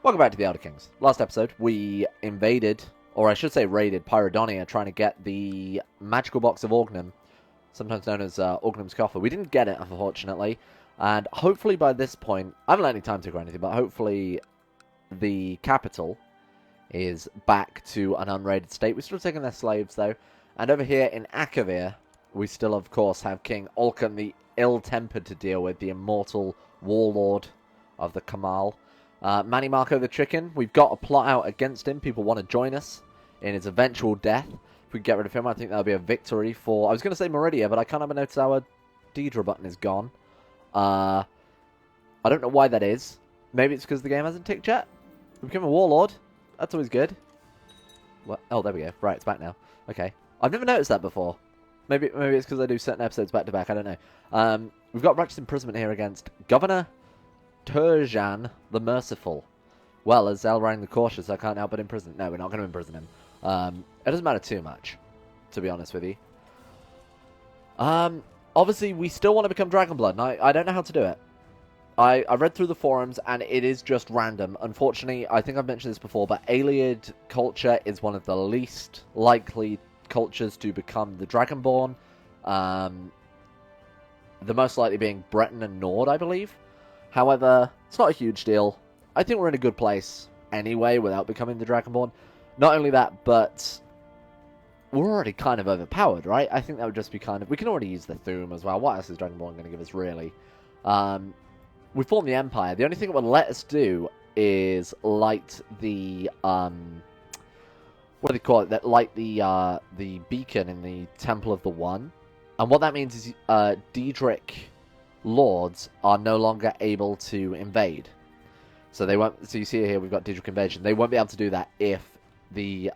Welcome back to the Elder Kings. Last episode, we invaded, or I should say raided, Pyrodonia, trying to get the magical box of Orgnum, sometimes known as Orgnum's Coffer. We didn't get it, unfortunately, and hopefully by this point, I haven't let any time tick or anything, but hopefully the capital is back to an unraided state. We're still taking their slaves, though, and over here in Akavir, we still, of course, have King Ulcan the Ill-Tempered to deal with, the immortal warlord of the Kamal. Mannimarco the Chicken, we've got a plot out against him. People want to join us in his eventual death. If we get rid of him, I think that'll be a victory for... I was going to say Meridia, but I can't have a notice our Daedra button is gone. I don't know why that is. Maybe it's because the game hasn't ticked yet. We became a warlord. That's always good. What? Oh, there we go. Right, it's back now. Okay. I've never noticed that before. Maybe it's because I do certain episodes back to back. I don't know. We've got righteous imprisonment here against Governor Turjan the Merciful. Well, as Elrang the Cautious, I can't help but imprison. No, we're not going to imprison him. It doesn't matter too much, to be honest with you. Obviously, we still want to become Dragonblood, and I don't know how to do it. I read through the forums, and it is just random. Unfortunately, I think I've mentioned this before, but Ayleid culture is one of the least likely cultures to become the Dragonborn. The most likely being Breton and Nord, I believe. However, it's not a huge deal. I think we're in a good place anyway without becoming the Dragonborn. Not only that, but we're already kind of overpowered, right? I think that would just be kind of... We can already use the Thuum as well. What else is Dragonborn going to give us, really? We formed the Empire. The only thing it would let us do is light the... what do they call it? That light the beacon in the Temple of the One. And what that means is Daedric lords are no longer able to invade. So they won't. So you see here we've got Daedric invasion. They won't be able to do that if the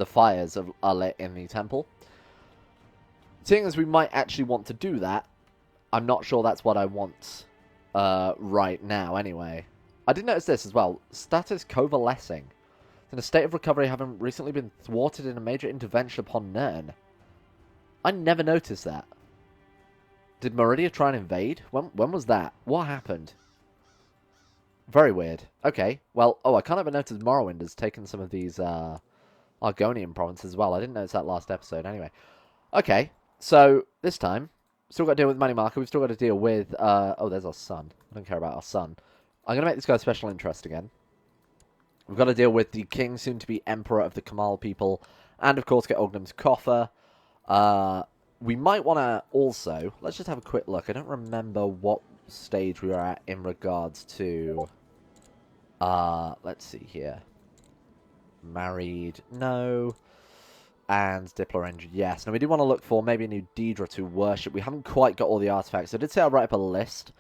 fires are lit in the temple. Seeing as we might actually want to do that, I'm not sure that's what I want right now. Anyway, I did notice this as well. Status coalescing. In a state of recovery, having recently been thwarted in a major intervention upon Nern. I never noticed that. Did Meridia try and invade? When was that? What happened? Very weird. Okay, well, I can't even notice Morrowind has taken some of these Argonian provinces as well. I didn't notice that last episode anyway. Okay, so this time, still got to deal with Mannimarco. We've still got to deal with... oh, there's our son. I don't care about our son. I'm going to make this guy special interest again. We've got to deal with the king, soon to be emperor of the Kamal people, and of course get Orgnum's Coffer. We might want to also... Let's just have a quick look. I don't remember what stage we were at in regards to... let's see here. Married, no. And Diplorange, yes. Now we do want to look for maybe a new Daedra to worship. We haven't quite got all the artifacts. I did say I'll write up a list.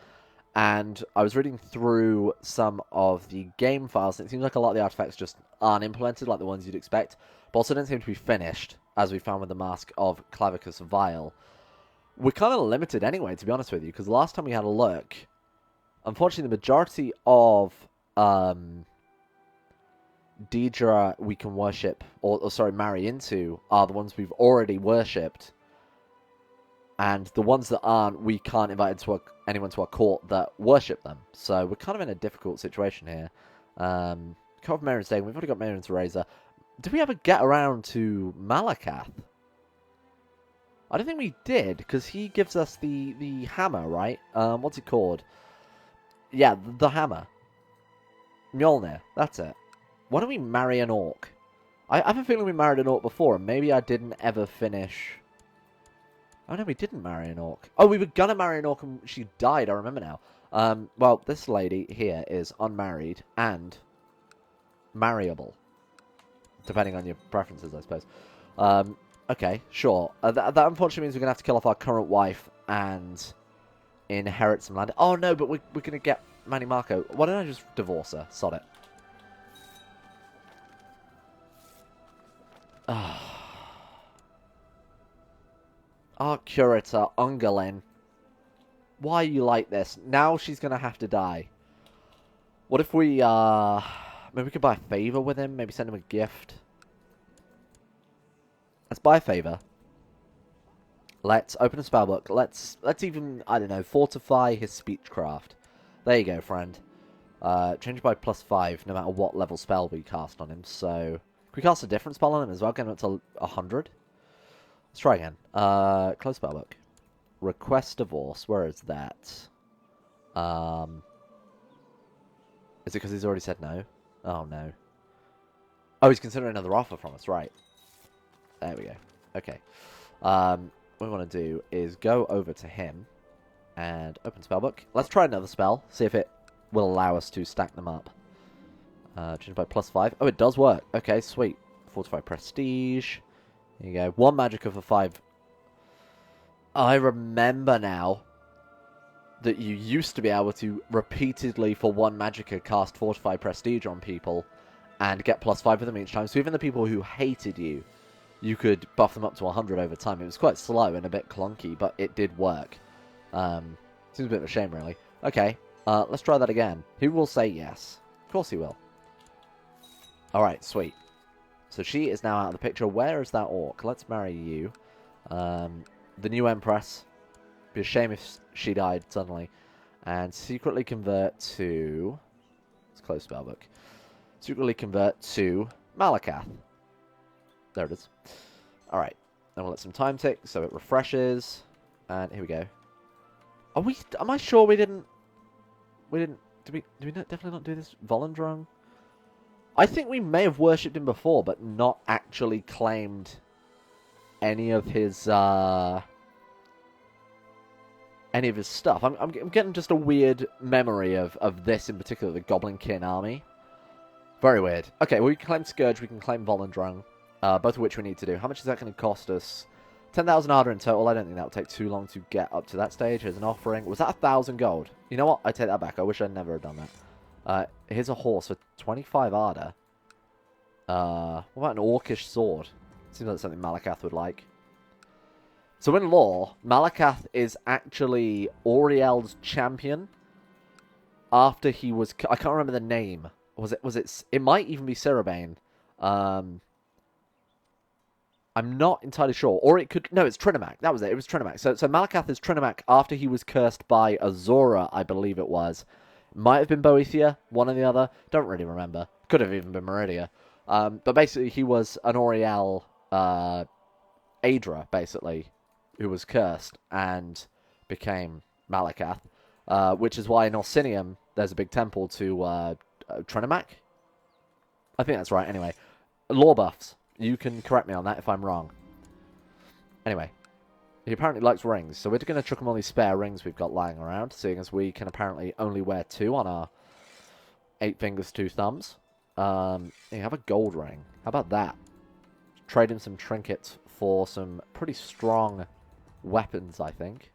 And I was reading through some of the game files, and it seems like a lot of the artifacts just aren't implemented like the ones you'd expect, but also don't seem to be finished, as we found with the Mask of Clavicus Vile. We're kind of limited anyway, to be honest with you, because last time we had a look, unfortunately the majority of Daedra we can worship, or sorry, marry into, are the ones we've already worshipped. And the ones that aren't, we can't invite anyone to our court that worship them. So we're kind of in a difficult situation here. Cut off Maiden's Day. We've already got Maiden's Razor. Did we ever get around to Malakath? I don't think we did, because he gives us the hammer, right? What's it called? Yeah, the hammer. Mjolnir. That's it. Why don't we marry an orc? I have a feeling we married an orc before, and maybe I didn't ever finish... Oh, no, we didn't marry an orc. Oh, we were going to marry an orc and she died, I remember now. Well, this lady here is unmarried and marryable. Depending on your preferences, I suppose. Okay, sure. That unfortunately means we're going to have to kill off our current wife and inherit some land. Oh, no, but we're going to get Mannimarco. Why don't I just divorce her? Sod it. Our curator, Ungolin. Why are you like this? Now she's going to have to die. What if we, maybe we could buy a favor with him? Maybe send him a gift? Let's buy a favor. Let's open a spellbook. Let's even, I don't know, fortify his speechcraft. There you go, friend. Change by +5 no matter what level spell we cast on him. So, can we cast a different spell on him as well? Get him up to 100? Let's try again. Close spellbook. Request divorce. Where is that? Is it because he's already said no? Oh, no. Oh, he's considering another offer from us. Right. There we go. Okay. What we want to do is go over to him and open spellbook. Let's try another spell. See if it will allow us to stack them up. Change by +5. Oh, it does work. Okay, sweet. Fortify Prestige. There you go. 1 magicka for 5. I remember now that you used to be able to repeatedly, for 1 magicka, cast Fortify Prestige on people and get +5 with them each time. So even the people who hated you, you could buff them up to 100 over time. It was quite slow and a bit clunky, but it did work. Seems a bit of a shame, really. Okay, let's try that again. Who will say yes? Of course he will. Alright, sweet. So she is now out of the picture. Where is that orc? Let's marry you. The new Empress. Be a shame if she died suddenly. And secretly convert to... Let's close spellbook. Secretly convert to Malakath. There it is. Alright. Then we'll let some time tick so it refreshes. And here we go. Are we... Am I sure we didn't... Did we definitely not do this? Volendrung? I think we may have worshipped him before, but not actually claimed any of his stuff. I'm getting just a weird memory of this in particular, the Goblin Kin army. Very weird. Okay, well, we can claim Scourge, we can claim Volendrung, both of which we need to do. How much is that going to cost us? 10,000 Ardor in total. I don't think that will take too long to get up to that stage. Here's an offering. Was that 1,000 gold? You know what? I take that back. I wish I'd never have done that. Here's a horse for 25 Ardor. What about an orcish sword? Seems like something Malakath would like. So in lore, Malakath is actually Auriel's champion after he was... I can't remember the name. It might even be Cerebane. I'm not entirely sure. Or it could... No, it's Trinimac. That was it. It was Trinimac. So Malakath is Trinimac after he was cursed by Azora, I believe it was. Might have been Boethia, one or the other. Don't really remember. Could have even been Meridia. But basically, he was an Auriel Aedra, basically, who was cursed and became Malakath. Which is why in Orsinium, there's a big temple to Trinimac. I think that's right. Anyway, lore buffs. You can correct me on that if I'm wrong. Anyway, he apparently likes rings, so we're going to chuck him all these spare rings we've got lying around, seeing as we can apparently only wear 2 on our 8 fingers, 2 thumbs. You have a gold ring. How about that? Trade him some trinkets for some pretty strong weapons, I think.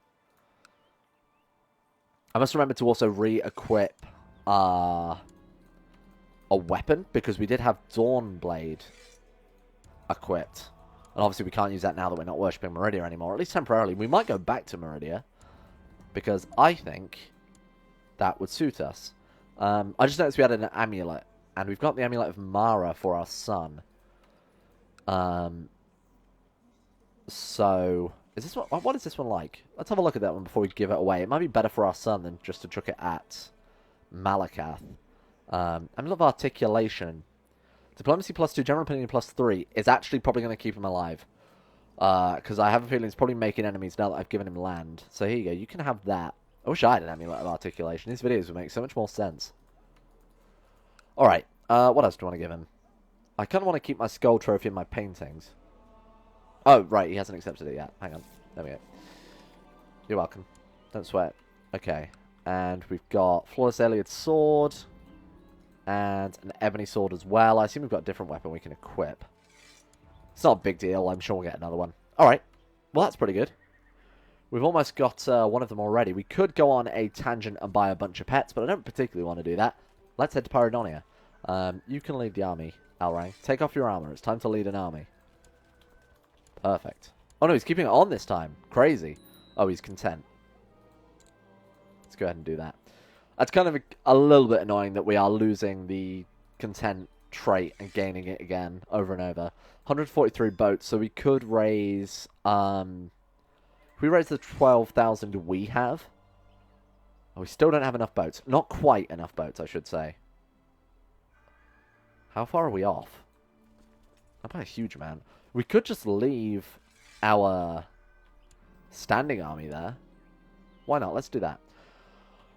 I must remember to also re-equip a weapon, because we did have Dawnblade equipped. And obviously we can't use that now that we're not worshipping Meridia anymore, at least temporarily. We might go back to Meridia, because I think that would suit us. I just noticed we had an amulet, and we've got the amulet of Mara for our son. So, is this one, what is this one like? Let's have a look at that one before we give it away. It might be better for our son than just to chuck it at Malakath. Amulet of Articulation. Diplomacy +2, General Opinion +3 is actually probably going to keep him alive. Because I have a feeling he's probably making enemies now that I've given him land. So here you go, you can have that. I wish I had an Amulet of Articulation. These videos would make so much more sense. Alright, what else do I want to give him? I kind of want to keep my Skull Trophy and my paintings. Oh, right, he hasn't accepted it yet. Hang on, there we go. You're welcome. Don't sweat. Okay, and we've got Flawless Iliad Sword. And an ebony sword as well. I assume we've got a different weapon we can equip. It's not a big deal. I'm sure we'll get another one. Alright. Well, that's pretty good. We've almost got one of them already. We could go on a tangent and buy a bunch of pets, but I don't particularly want to do that. Let's head to Paradonia. You can lead the army, Alrang. Take off your armor. It's time to lead an army. Perfect. Oh no, he's keeping it on this time. Crazy. Oh, he's content. Let's go ahead and do that. That's kind of a little bit annoying that we are losing the content trait and gaining it again over and over. 143 boats, so we could raise... if we raise the 12,000 we have, Oh, we still don't have enough boats. Not quite enough boats, I should say. How far are we off? Not by a huge amount. We could just leave our standing army there. Why not? Let's do that.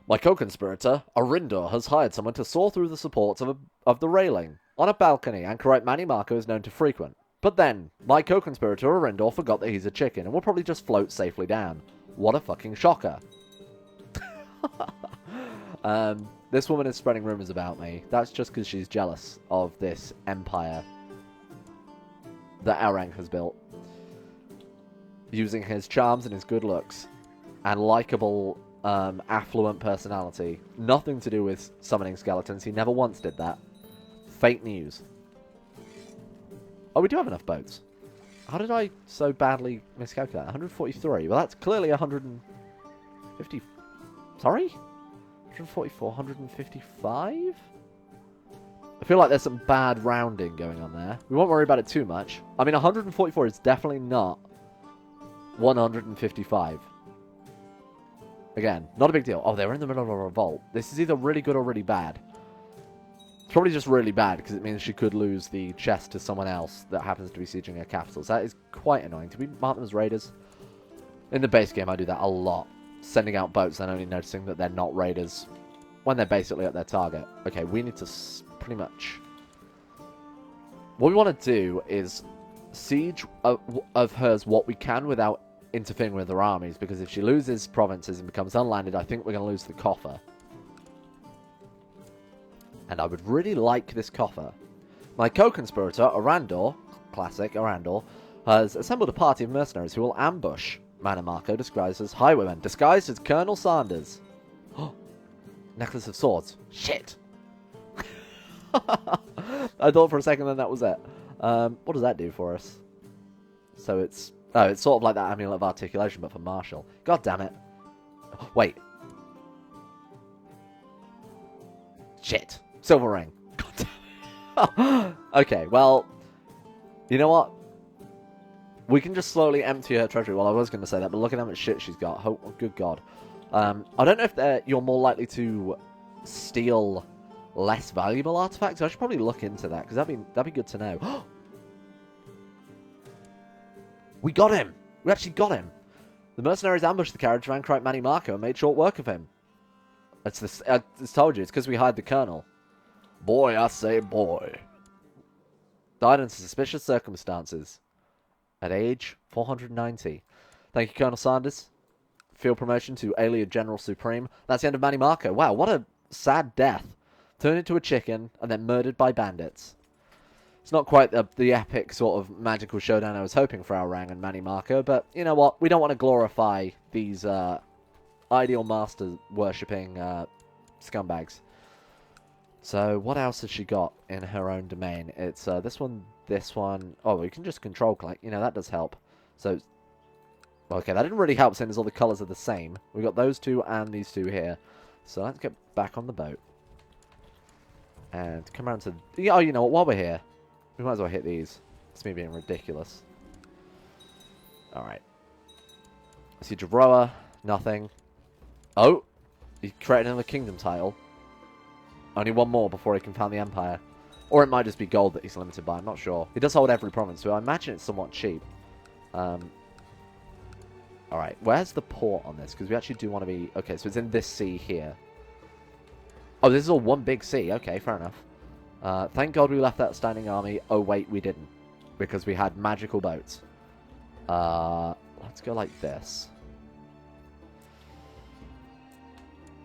My co-conspirator, Arindor, has hired someone to saw through the supports of the railing. On a balcony, anchorite Mannimarco is known to frequent. But then, my co-conspirator, Arindor, forgot that he's a chicken and will probably just float safely down. What a fucking shocker. This woman is spreading rumors about me. That's just because she's jealous of this empire that Aurang has built. Using his charms and his good looks and likable, affluent personality. Nothing to do with summoning skeletons. He never once did that. Fake news. Oh, we do have enough boats. How did I so badly miscalculate? 143. Well, that's clearly 150... Sorry? 144, 155? I feel like there's some bad rounding going on there. We won't worry about it too much. I mean, 144 is definitely not 155. Again, not a big deal. Oh, they were in the middle of a revolt. This is either really good or really bad. It's probably just really bad, because it means she could lose the chest to someone else that happens to be sieging her capital. So that is quite annoying. Did we mark them as raiders? In the base game, I do that a lot. Sending out boats and only noticing that they're not raiders when they're basically at their target. Okay, we need to pretty much... What we want to do is siege of hers what we can without interfering with her armies, because if she loses provinces and becomes unlanded, I think we're going to lose the coffer. And I would really like this coffer. My co-conspirator, Arandor, classic Arandor, has assembled a party of mercenaries who will ambush Mannimarco, disguised as highwaymen, disguised as Colonel Sanders. Necklace of swords. Shit! I thought for a second then that was it. What does that do for us? So it's... Oh, it's sort of like that amulet of articulation, but for martial. God damn it. Wait. Shit. Silver ring. God damn it. Okay, well... You know what? We can just slowly empty her treasury. Well, I was going to say that, but look at how much shit she's got. Oh, good God. I don't know if you're more likely to steal less valuable artifacts. I should probably look into that, because that'd be good to know. We got him! We actually got him! The mercenaries ambushed the carriage of anchorite Mannimarco and made short work of him. It's this. I just told you, it's because we hired the colonel. Boy, I say boy. Died in suspicious circumstances. At age 490. Thank you, Colonel Sanders. Field promotion to Alias General Supreme. That's the end of Mannimarco. Wow, what a sad death. Turned into a chicken and then murdered by bandits. It's not quite the epic sort of magical showdown I was hoping for Aurang and Mannimarco, but you know what? We don't want to glorify these ideal master worshipping scumbags. So what else has she got in her own domain? It's this one. Oh, we can just control collect. You know, that does help. So, okay, that didn't really help since all the colours are the same. We've got those two and these two here. So let's get back on the boat. And come around to... Oh, you know what? While we're here, we might as well hit these. It's me being ridiculous. Alright. Siege of Roa. Nothing. Oh! He created another kingdom title. Only one more before he can found the empire. Or it might just be gold that he's limited by, I'm not sure. He does hold every province, so I imagine it's somewhat cheap. Alright, where's the port on this? Because we actually do want to be... Okay, so it's in this sea here. Oh, this is all one big sea. Okay, fair enough. Thank God we left that standing army. Oh, wait, we didn't. Because we had magical boats. Let's go like this.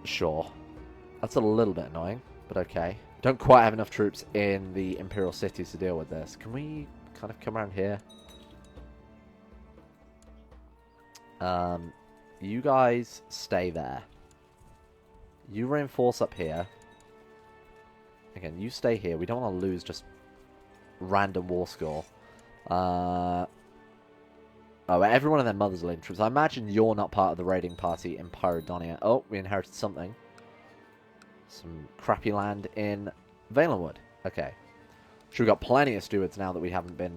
Sure. That's a little bit annoying, but okay. Don't quite have enough troops in the Imperial cities to deal with this. Can we kind of come around here? You guys stay there. You reinforce up here. Again, you stay here. We don't want to lose just random war score. Oh, everyone and their mothers are leading troops. I imagine you're not part of the raiding party in Pyrodonia. Oh, we inherited something. Some crappy land in Valenwood. Okay. Sure, we've got plenty of stewards now that we haven't been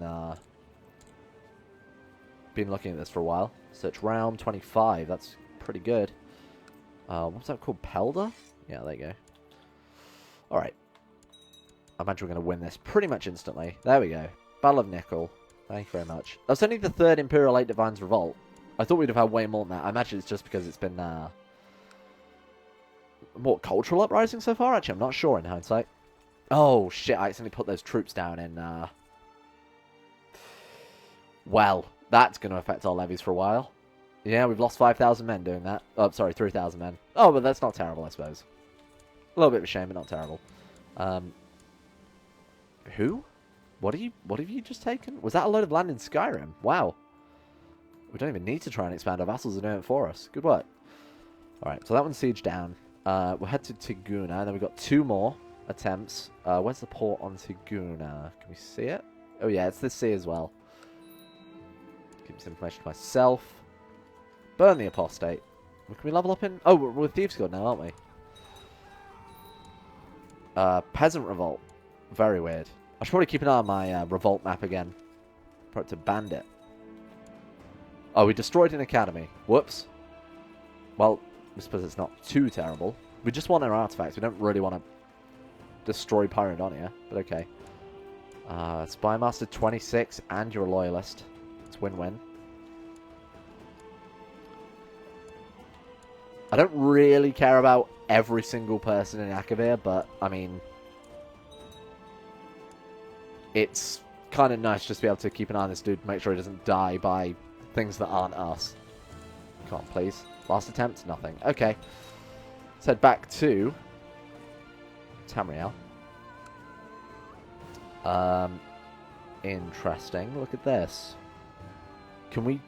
looking at this for a while. Search realm 25. That's pretty good. What's that called? Pelda? Yeah, there you go. Alright. I imagine we're going to win this pretty much instantly. There we go. Battle of Nickel. Thank you very much. That's only the third Imperial 8 Divines Revolt. I thought we'd have had way more than that. I imagine it's just because it's been, more cultural uprising so far? Actually, I'm not sure in hindsight. Oh, shit, I accidentally put those troops down in, Well, that's going to affect our levies for a while. Yeah, we've lost 5,000 men doing that. Oh, sorry, 3,000 men. Oh, but that's not terrible, I suppose. A little bit of a shame, but not terrible. Who? What have you just taken? Was that a load of land in Skyrim? Wow. We don't even need to try and expand. Our vassals are doing it for us. Good work. Alright, so that one's sieged down. We'll head to Tiguna, and then we've got 2 more attempts. Where's the port on Tiguna? Can we see it? Oh yeah, it's the sea as well. Keep this information to myself. Burn the apostate. Can we level up in... Oh, we're Thieves Guild now, aren't we? Peasant revolt. Very weird. I should probably keep an eye on my revolt map again. Put it to bandit. Oh, we destroyed an academy. Whoops. Well, I suppose it's not too terrible. We just want our artifacts. We don't really want to destroy Pyrodonia, but okay. Spymaster 26, and you're a loyalist. It's win-win. I don't really care about every single person in Akavir, but, I mean... It's kind of nice just to be able to keep an eye on this dude, make sure he doesn't die by things that aren't us. Come on, please. Last attempt? Nothing. Okay. Let's head back to Tamriel. Interesting. Look at this. Can we...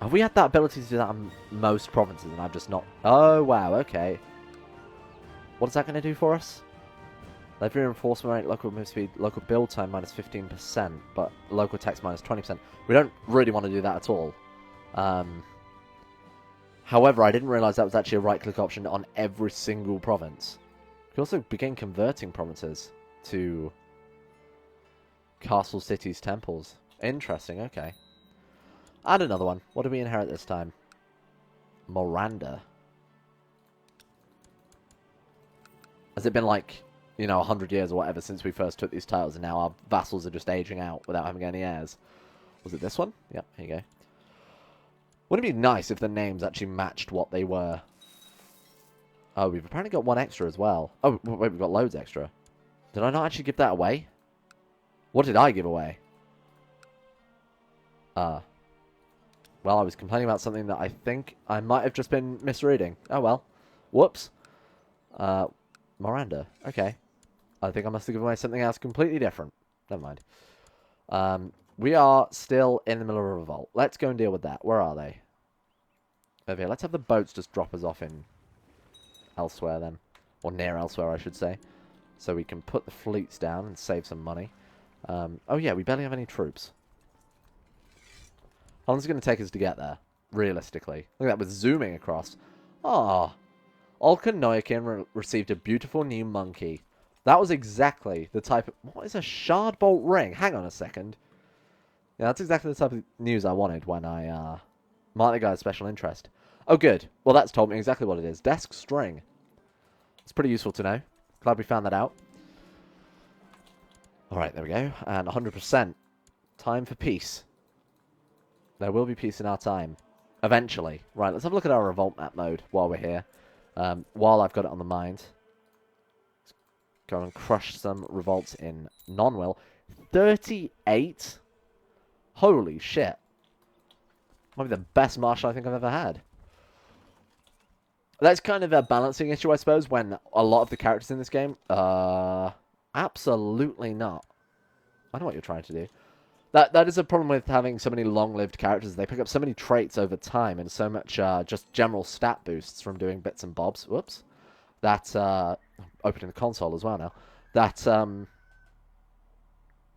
Have we had that ability to do that on most provinces and I've just not... Oh, wow, okay. What is that going to do for us? Levy reinforcement rate, local move speed, local build time minus 15%, but local text minus 20%. We don't really want to do that at all. However, I didn't realise that was actually a right-click option on every single province. We can also begin converting provinces to castle, cities, temples. Interesting, okay. And another one. What did we inherit this time? Miranda. Has it been like, you know, 100 years or whatever since we first took these titles, and now our vassals are just aging out without having any heirs? Was it this one? Yep, here you go. Wouldn't it be nice if the names actually matched what they were? Oh, we've apparently got 1 extra as well. Oh, wait, we've got loads extra. Did I not actually give that away? What did I give away? Well, I was complaining about something that I think I might have just been misreading. Oh, well. Whoops. Miranda. Okay. I think I must have given away something else completely different. Never mind. We are still in the middle of a revolt. Let's go and deal with that. Where are they? Over here. Let's have the boats just drop us off in elsewhere then. Or near elsewhere, I should say. So we can put the fleets down and save some money. Oh yeah, we barely have any troops. How long is it going to take us to get there? Realistically. Look at that, we're zooming across. Ah. Alkan Noyakin received a beautiful new monkey. That was exactly the type of... What is a shardbolt ring? Hang on a second. Yeah, that's exactly the type of news I wanted when I marked the guy's special interest. Oh, good. Well, that's told me exactly what it is. Desk string. It's pretty useful to know. Glad we found that out. Alright, there we go. And 100%. Time for peace. There will be peace in our time. Eventually. Right, let's have a look at our revolt map mode while we're here. While I've got it on the mind. Let's go and crush some revolts in non-will. 38? Holy shit. Might be the best marshal I think I've ever had. That's kind of a balancing issue, I suppose, when a lot of the characters in this game... absolutely not. I know what you're trying to do. That is a problem with having so many long-lived characters. They pick up so many traits over time and so much just general stat boosts from doing bits and bobs. Whoops. That, opening the console as well now. That,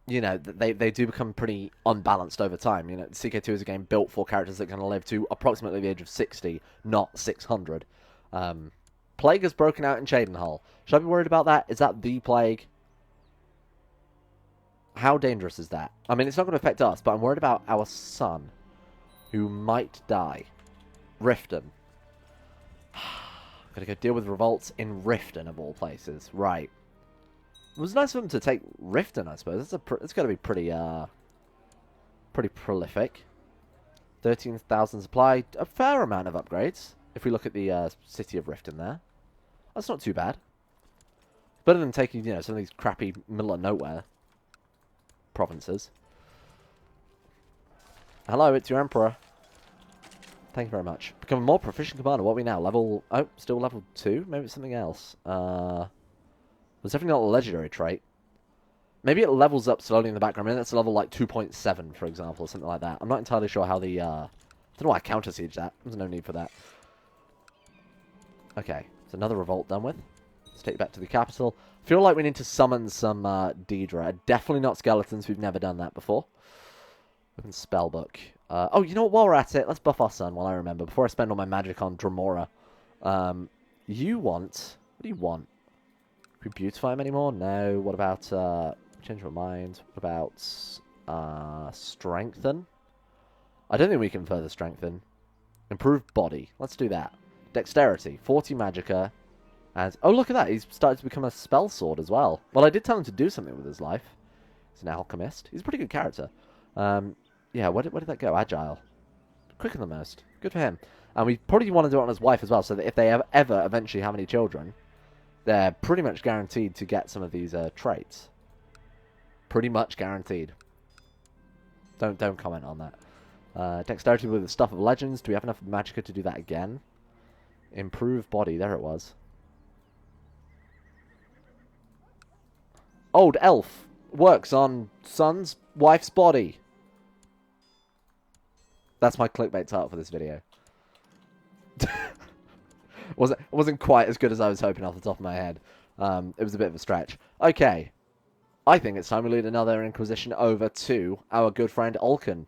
you know, they do become pretty unbalanced over time. You know, CK2 is a game built for characters that can live to approximately the age of 60, not 600. Plague has broken out in Cheydinhal. Should I be worried about that? Is that the plague? How dangerous is that? I mean, it's not going to affect us, but I'm worried about our son, who might die. Riften. Gotta go deal with revolts in Riften, of all places. Right. It was nice of them to take Riften, I suppose. It's gotta be pretty, pretty prolific. 13,000 supply. A fair amount of upgrades. If we look at the city of Riften there. That's not too bad. Better than taking, you know, some of these crappy middle of nowhere provinces. Hello, it's your Emperor. Thank you very much. Become a more proficient commander. What are we now? Level... Oh, still level 2? Maybe it's something else. It's definitely not a legendary trait. Maybe it levels up slowly in the background. Maybe that's a level like 2.7, for example, or something like that. I'm not entirely sure how the... I don't know why I counter-siege that. There's no need for that. Okay, it's another revolt done with. Let's take it back to the capital. Feel like we need to summon some Daedra. Definitely not skeletons. We've never done that before. Look in Spellbook. Oh, you know what? While we're at it, let's buff our son while I remember. Before I spend all my magic on Dremora. You want... What do you want? Can we beautify him anymore? No. What about... change my mind. What about... strengthen? I don't think we can further strengthen. Improve body. Let's do that. Dexterity. 40 magicka. And... Oh, look at that. He's started to become a spell sword as well. Well, I did tell him to do something with his life. He's an alchemist. He's a pretty good character. Yeah, where did that go? Agile. Quicker than most. Good for him. And we probably want to do it on his wife as well, so that if they ever eventually have any children, they're pretty much guaranteed to get some of these traits. Pretty much guaranteed. Don't comment on that. Dexterity with the Stuff of Legends. Do we have enough magicka to do that again? Improve body. There it was. Old elf works on son's wife's body. That's my clickbait title for this video. Wasn't quite as good as I was hoping off the top of my head. It was a bit of a stretch. Okay. I think it's time we lead another Inquisition over to our good friend Olkin.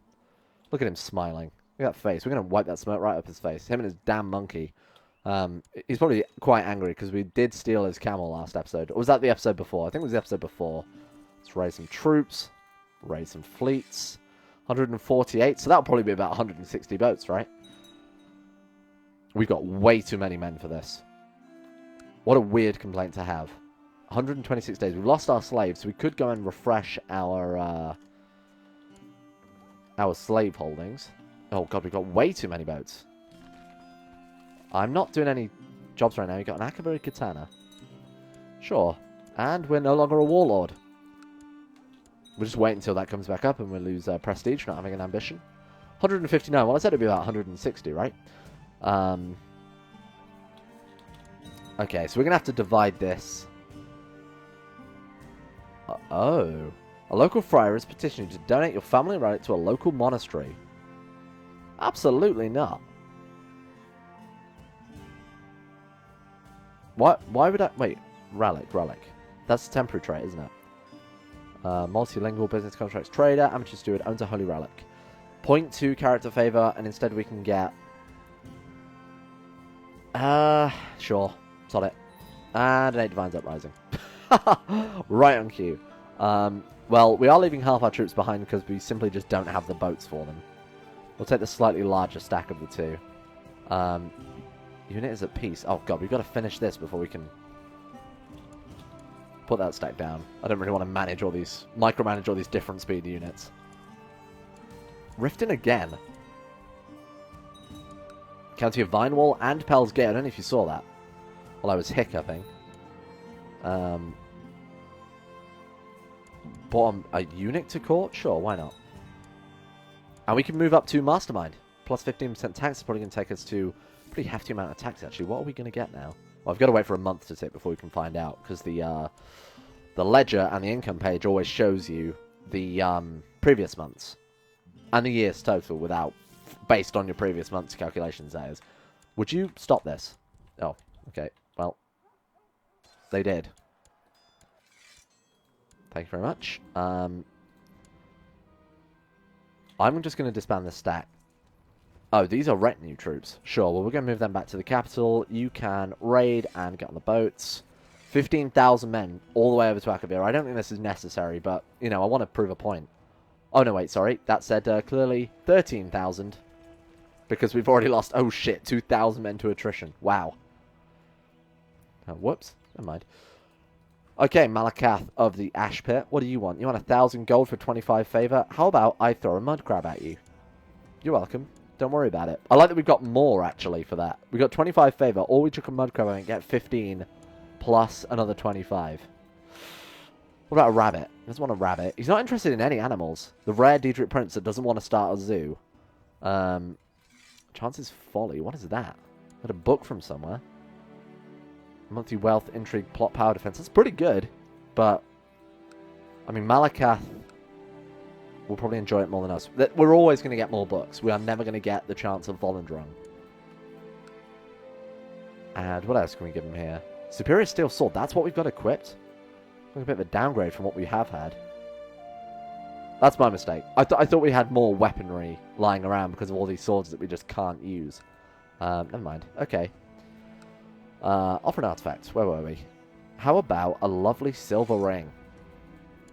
Look at him smiling. Look at that face. We're going to wipe that smoke right up his face. Him and his damn monkey. He's probably quite angry because we did steal his camel last episode. Or was that the episode before? I think it was the episode before. Let's raise some troops. Raise some fleets. 148. So that'll probably be about 160 boats, right? We've got way too many men for this. What a weird complaint to have. 126 days. We've lost our slaves, so we could go and refresh our slave holdings. Oh god, we've got way too many boats. I'm not doing any jobs right now. You've got an Akavir katana. Sure. And we're no longer a warlord. We'll just wait until that comes back up and we'll lose prestige for not having an ambition. 159. Well, I said it'd be about 160, right? Okay, so we're going to have to divide this. Oh. A local friar is petitioning to donate your family relic to a local monastery. Absolutely not. Why would I... Wait. Relic. That's a temporary trait, isn't it? Multilingual business contracts trader. Amateur steward owns a holy relic. 0.2 character favor, and instead we can get... Sure. Sod it. And an 8 Divines Uprising. Right on cue. Well, we are leaving half our troops behind because we simply just don't have the boats for them. We'll take the slightly larger stack of the two. Unit is at peace. Oh god, we've got to finish this before we can put that stack down. I don't really want to micromanage all these different speed units. Riften again. County of Vinewall and Pell's Gate. I don't know if you saw that while I was hiccuping. Bought a eunuch to court? Sure, why not? And we can move up to Mastermind. Plus 15% tax is probably going to take us to a pretty hefty amount of tax, actually. What are we going to get now? Well, I've got to wait for a month to tick before we can find out, because the ledger and the income page always shows you the previous months and the year's total based on your previous month's calculations, that is. Would you stop this? Oh, okay. Well, they did. Thank you very much. I'm just going to disband this stack. Oh, these are retinue troops. Sure, well, we're going to move them back to the capital. You can raid and get on the boats. 15,000 men all the way over to Akavir. I don't think this is necessary, but, you know, I want to prove a point. Oh, no, wait, sorry. That said clearly 13,000. Because we've already lost, oh shit, 2,000 men to attrition. Wow. Oh, whoops. Never mind. Okay, Malakath of the Ash Pit. What do you want? You want 1,000 gold for 25 favor? How about I throw a mud crab at you? You're welcome. Don't worry about it. I like that we've got more, actually, for that. We got 25 favor, or we took a mud crab and get 15 plus another 25. What about a rabbit? He doesn't want a rabbit. He's not interested in any animals. The rare Daedric Prince that doesn't want to start a zoo. Chances Folly. What is that? Got a book from somewhere. Monthly wealth, intrigue, plot, power, defense. That's pretty good. But, I mean, Malakath will probably enjoy it more than us. We're always going to get more books. We are never going to get the chance of Volendrung. And what else can we give him here? Superior Steel Sword. That's what we've got equipped. A bit of a downgrade from what we have had. That's my mistake. I thought we had more weaponry lying around because of all these swords that we just can't use. Never mind. Okay. Offer an artifact. Where were we? How about a lovely silver ring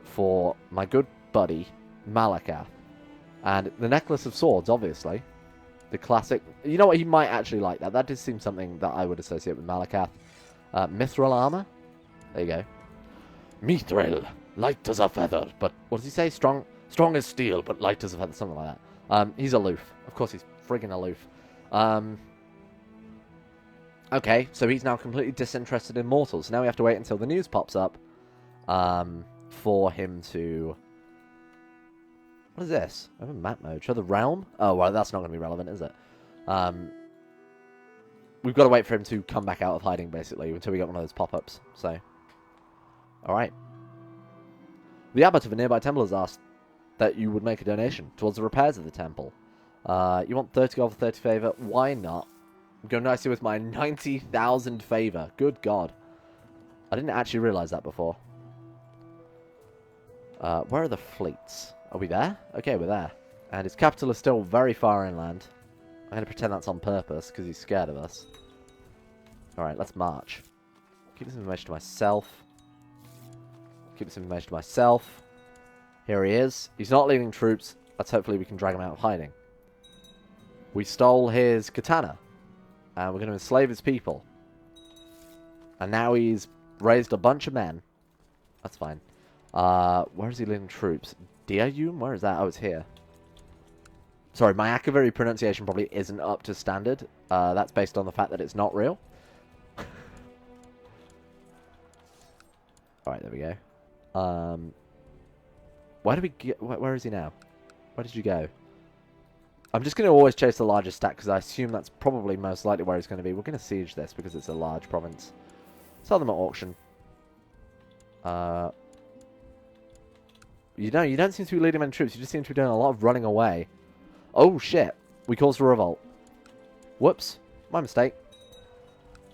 for my good buddy Malakath? And the necklace of swords, obviously. The classic. You know what? He might actually like that. That does seem something that I would associate with Malakath. Mithril armor. There you go. Mithril, light as a feather, but what does he say? Strong as steel, but light as a feather, something like that. He's aloof. Of course, he's friggin' aloof. Okay, so he's now completely disinterested in mortals. So now we have to wait until the news pops up for him to... What is this? I have a map mode. Show the realm? Oh, well, that's not going to be relevant, is it? We've got to wait for him to come back out of hiding, basically, until we get one of those pop-ups. So, alright. The abbot of a nearby temple has asked that you would make a donation towards the repairs of the temple. You want 30 gold for 30 favor? Why not? Go nicely with my 90,000 favor. Good God. I didn't actually realize that before. Where are the fleets? Are we there? Okay, we're there. And his capital is still very far inland. I'm going to pretend that's on purpose, because he's scared of us. Alright, let's march. Keep this information to myself. Keep this information to myself. Here he is. He's not leading troops. Let's hopefully we can drag him out of hiding. We stole his katana. And we're going to enslave his people. And now he's raised a bunch of men. That's fine. Where is he leading troops? Diayum? Where is that? Oh, it's here. Sorry, my Akavir pronunciation probably isn't up to standard. That's based on the fact that it's not real. Alright, there we go. Where do we get... Where is he now? Where did you go? I'm just going to always chase the largest stack, because I assume that's probably most likely where he's going to be. We're going to siege this, because it's a large province. Sell them at auction. You don't seem to be leading many troops. You just seem to be doing a lot of running away. Oh, shit. We caused a revolt. Whoops. My mistake.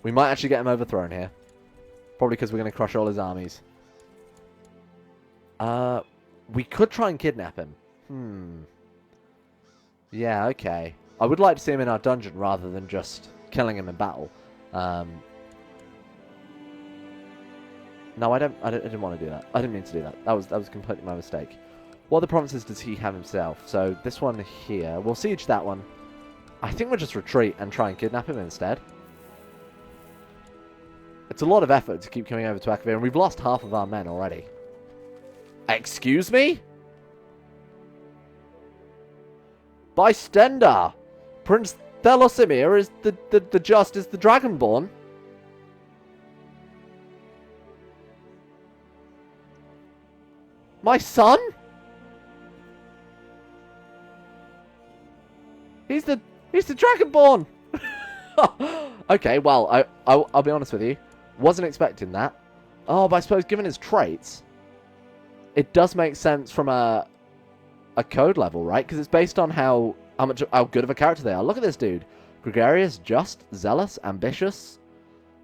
We might actually get him overthrown here. Probably because we're going to crush all his armies. We could try and kidnap him. Yeah, okay. I would like to see him in our dungeon rather than just killing him in battle. No, I didn't want to do that. I didn't mean to do that. That was completely my mistake. What other provinces does he have himself? So this one here, we'll siege that one. I think we'll just retreat and try and kidnap him instead. It's a lot of effort to keep coming over to Akavir, and we've lost half of our men already. Excuse me? By Stendar, Prince Thelosimir is the just is the Dragonborn. My son? He's the Dragonborn. Okay, well, I'll be honest with you. Wasn't expecting that. Oh, but I suppose given his traits, it does make sense from a code level, right? Because it's based on how good of a character they are. Look at this dude. Gregarious, just, zealous, ambitious.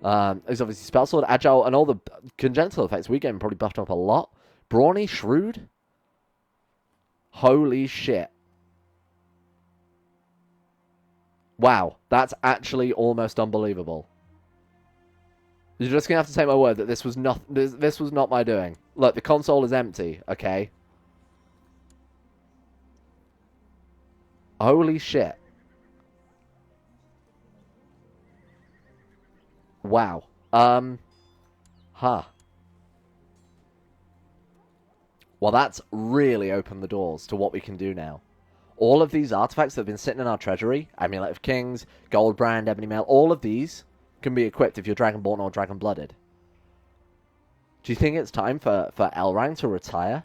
He's obviously spell sword, agile, and all the congenital effects we gave him probably buffed up a lot. Brawny, shrewd. Holy shit. Wow, that's actually almost unbelievable. You're just gonna have to take my word that this was not my doing. Look, the console is empty, okay? Holy shit. Wow. Huh. Well, that's really opened the doors to what we can do now. All of these artifacts that have been sitting in our treasury, Amulet of Kings, Gold Brand, Ebony Mail, all of these can be equipped if you're Dragonborn or Dragon-Blooded. Do you think it's time for Elrang to retire?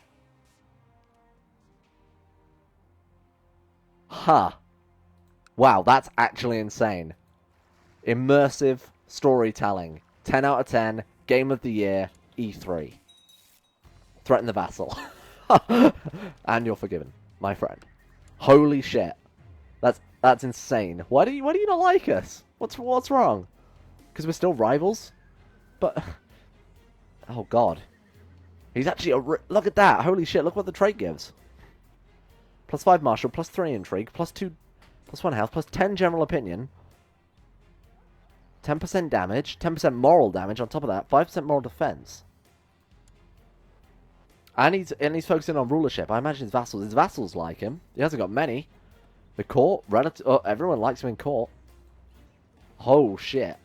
Huh. Wow, that's actually insane. Immersive storytelling. 10 out of 10. Game of the year. E3. Threaten the vassal. And you're forgiven, my friend. Holy shit. That's insane. Why do you not like us? What's wrong? Because we're still rivals? But... Oh, God. He's actually a... Look at that. Holy shit, look what the trait gives. +5 martial, +3 intrigue, +2... +1 health, +10 general opinion. 10% damage, 10% moral damage on top of that, 5% moral defense. And he's focusing on rulership. I imagine his vassals like him. He hasn't got many. The court, everyone likes him in court. Oh shit.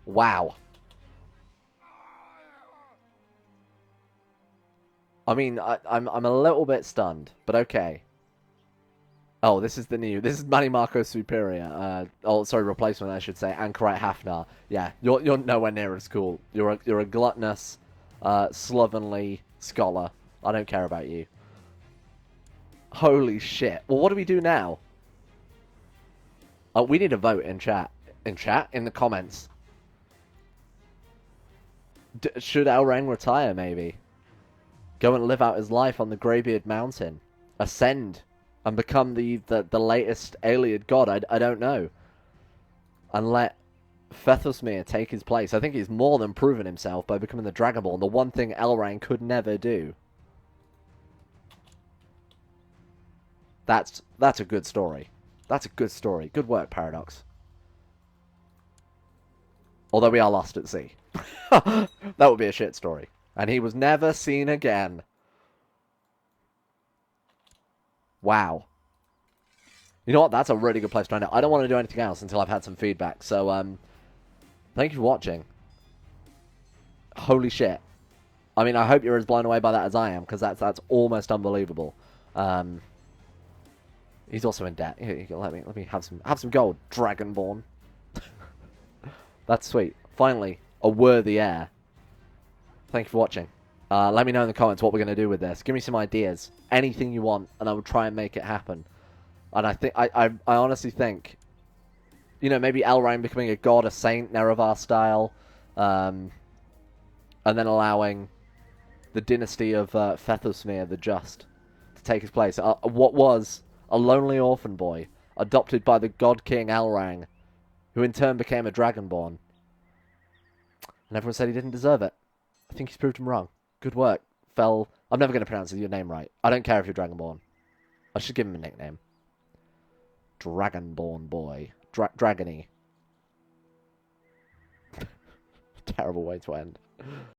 Wow. I mean, I'm a little bit stunned, but okay. Oh, this is Mannimarco Superior. Replacement, I should say. Anchorite Hafnar. Yeah, you're nowhere near as cool. You're a gluttonous, slovenly scholar. I don't care about you. Holy shit. Well, what do we do now? We need a vote in chat. In the comments. Should Elrang retire, maybe? Go and live out his life on the Greybeard Mountain. Ascend. And become the latest Ayleid god. I don't know. And let Fethelsmere take his place. I think he's more than proven himself by becoming the Dragonborn. The one thing Elrang could never do. That's a good story. That's a good story. Good work, Paradox. Although we are lost at sea. That would be a shit story. And he was never seen again. Wow. You know what? That's a really good place to end it. I don't want to do anything else until I've had some feedback. So, thank you for watching. Holy shit. I mean, I hope you're as blown away by that as I am, because that's almost unbelievable. He's also in debt. Here, let me have some gold, Dragonborn. That's sweet. Finally, a worthy heir. Thank you for watching. Let me know in the comments what we're going to do with this. Give me some ideas. Anything you want, and I will try and make it happen. And I honestly think, you know, maybe Elrang becoming a god, a saint, Nerevar style, and then allowing the dynasty of Fethelsmere, the Just, to take his place. What was a lonely orphan boy, adopted by the god king Elrang, who in turn became a Dragonborn. And everyone said he didn't deserve it. I think he's proved him wrong. Good work, Fel. I'm never going to pronounce your name right. I don't care if you're Dragonborn. I should give him a nickname. Dragonborn boy. Dragony. Terrible way to end.